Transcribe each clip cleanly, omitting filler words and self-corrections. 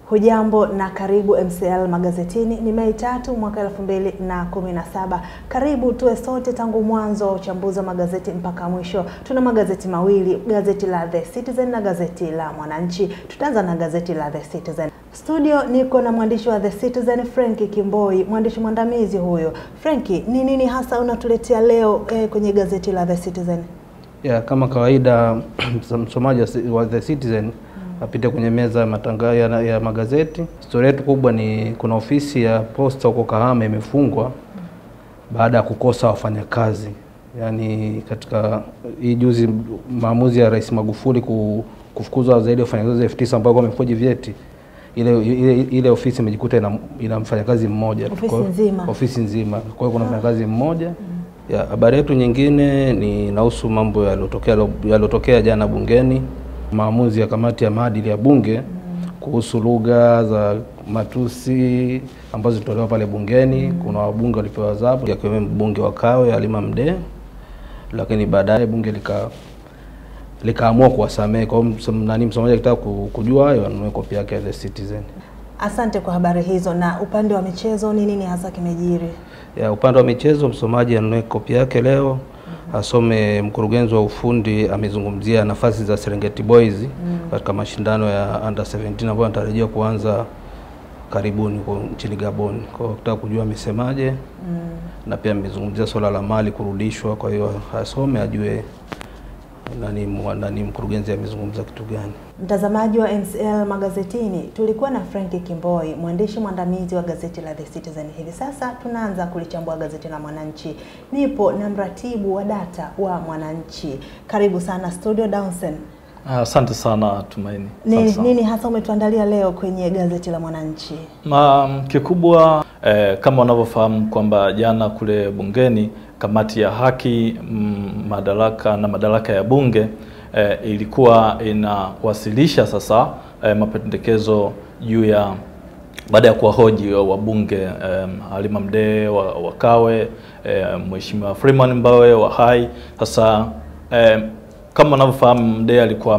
Hujambo na karibu MCL Magazetini. Ni Mei 3 mwaka 2017. Karibu tuwe sote tangu mwanzo uchambuzi wa magazeti mpaka mwisho. Tuna magazeti mawili, gazeti la The Citizen na gazeti la Mwananchi. Tutaanza na gazeti la The Citizen. Studio niko na mwandishi wa The Citizen Frankie Kimboi, mwandishi mwandamizi huyo. Frankie, ni nini hasa unatuletea leo kwenye gazeti la The Citizen? Kama kawaida msomaji wa The Citizen apite kwenye meza ya matangazo ya magazeti. Historia yetu kubwa ni kuna ofisi ya posta huko Kahama imefungwa baada ya kukosa wafanyakazi. Yaani katika hii juzi maamuzi ya Rais Magufuli kufukuzwa zaidi ya wafanyakazi 9,000 ambao wamefoji vyeti. Ile ofisi imejikuta ina mfanyakazi mmoja. Ofisi nzima. Kwa hiyo kuna mfanyakazi mmoja. Habari yetu nyingine ni inahusu mambo yaliyotokea jana bungeni. Maamuzi ya kamati ya maadili ya bunge kuhusu lugha za matusi ambazo zilitolewa pale bungeni. Kuna wabunge walipewa adhabu, yakiwemo mbunge wa Kawe Halima Mdee, lakini baadaye bunge likaamua kuwasamehe. Kwa hiyo msomaji akitaka kujua hayo anunue kopi yake ya The Citizen. Asante kwa habari hizo. Na upande wa michezo ni nini hasa kimejiri? Upande wa michezo msomaji anunue kopi yake leo. Asome mkurugenzi wa ufundi amezungumzia nafasi za Serengeti Boys katika mashindano ya Under 17 ambayo yanatarajiwa kuanza karibuni kwa nchini Gabon. Kwa hiyo kutaka kujua amesemaje. Na pia amezungumzia swala la mali kurudishwa, kwa hiyo asome ajue nani mkurugenzi amezungumza kitu gani. Mtazamaji wa MCL Magazetini, tulikuwa na Frankie Kimboi, mwandishi mwandamizi wa gazeti la The Citizen. Hivi sasa tunaanza kulichambua gazeti la Mwananchi. Nipo na mratibu wa data wa Mwananchi. Karibu sana studio Downson. Asante sana Tumaini. Nini hasa umetuandalia leo kwenye gazeti la Mwananchi? Kikubwa kama unavyofahamu kwamba jana kule bungeni kamati ya haki, madaraka ya bunge ilikuwa inawasilisha sasa mapendekezo juu ya baada ya kuwahoji wabunge Halima Mdee wa Kawe, Mheshimiwa Freeman Mbawe wa Hai. Sasa kama unavyofahamu Mdee alikuwa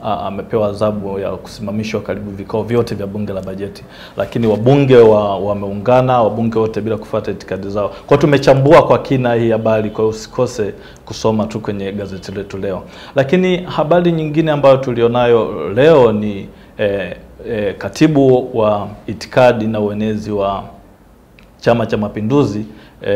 amepewa adhabu ya kusimamishwa karibu vikao vyote vya bunge la bajeti, lakini wabunge wameungana, wabunge wote bila kufuata itikadi zao. Kwa tumechambua kwa kina hii habari, kwa usikose kusoma tu kwenye gazeti letu leo. Lakini habari nyingine ambayo tulionayo leo ni katibu wa itikadi na uenezi wa Chama cha Mapinduzi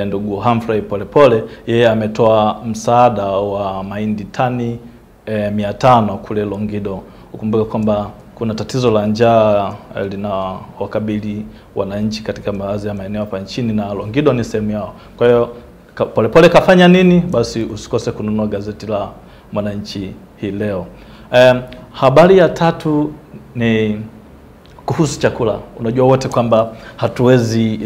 ndugu Humphrey Polepole, yeye ametoa msaada wa mahindi tani 500 kule Longido. Ukumbuke kwamba kuna tatizo la njaa linawakabili wananchi katika baadhi ya maeneo hapa nchini na Longido ni sehemu yao. Kwa hiyo Polepole kafanya nini? Basi usikose kununua gazeti la Mwananchi hii leo. Habari ya tatu ni kuhusu chakula. Unajua wote kwamba hatuwezi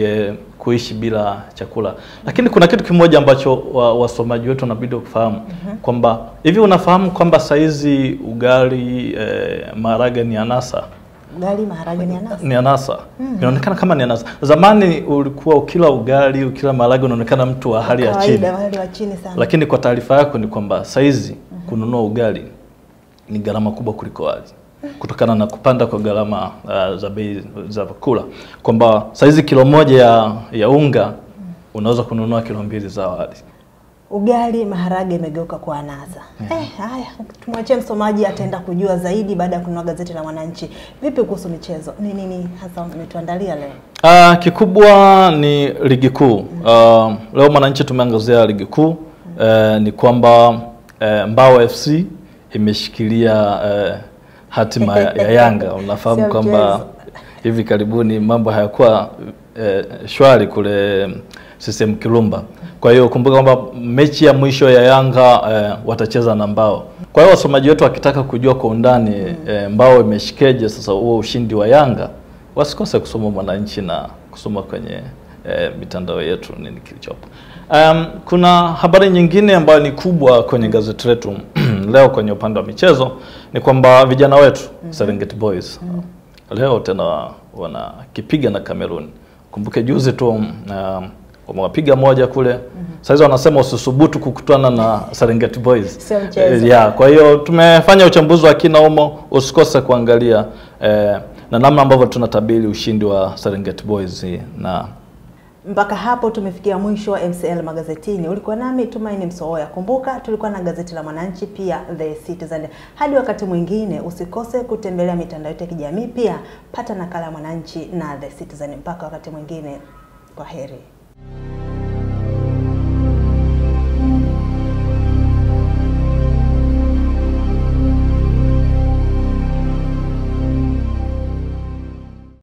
kuishi bila chakula. Lakini kuna kitu kimoja ambacho wasomaji wetu wanabidi kufahamu kwamba hivi unafahamu kwamba saizi ugali maharage ni anasa. Ugali maharage ni anasa. Ni anasa. Inaonekana kama ni anasa. Zamani ulikuwa ukila ugali, ukila maharage unaonekana mtu wa hali ya chini. Hali ya chini sana. Lakini kwa taarifa yako ni kwamba saizi kununua ugali ni gharama kubwa kuliko wali. Kutokana na kupanda kwa gharama za bei za vyakula, kwamba saizi kilo moja ya unga unaweza kununua kilo 2 za wali. Ugali maharage imegeuka kwa anasa. Haya, tumwachie msomaji ataenda kujua zaidi baada ya kununua gazeti la Mwananchi. Vipi kuhusu michezo? Ni nini hasa umetuandalia leo? Kikubwa ni ligi kuu. Leo Mwananchi tumeangazia ligi kuu. Ni kwamba Mbao FC imeshikilia hatima ya Yanga. Unafahamu kwamba hivi karibuni mambo hayakuwa shwari kule CCM Kirumba. Kwa hiyo kumbuka kwamba mechi ya mwisho ya Yanga watacheza na Mbao. Kwa hiyo wasomaji wetu wakitaka kujua kwa undani Mbao imeshikeje sasa huo ushindi wa Yanga, wasikose kusoma Mwananchi na kusoma kwenye mitandao yetu nini kilichopo. Kuna habari nyingine ambayo ni kubwa kwenye gazeti letu leo kwenye upande wa michezo ni kwamba vijana wetu Serengeti Boys leo tena wanakipiga na Cameroon. Kumbuke juzi tu wamewapiga moja kule. Sasa wanasema usisubutu kukutana na Serengeti Boys. Kwa hiyo tumefanya uchambuzi wa kina humo, usikose kuangalia na namna ambavyo tunatabiri ushindi wa Serengeti Boys. Na mpaka hapo tumefikia mwisho wa MCL Magazetini. Ulikuwa nami Tumaini Msowoya. Kumbuka tulikuwa na gazeti la Mwananchi, pia The Citizen. Hadi wakati mwingine, usikose kutembelea mitandao yetu ya kijamii, pia pata nakala ya Mwananchi na The Citizen. Mpaka wakati mwingine, kwaheri.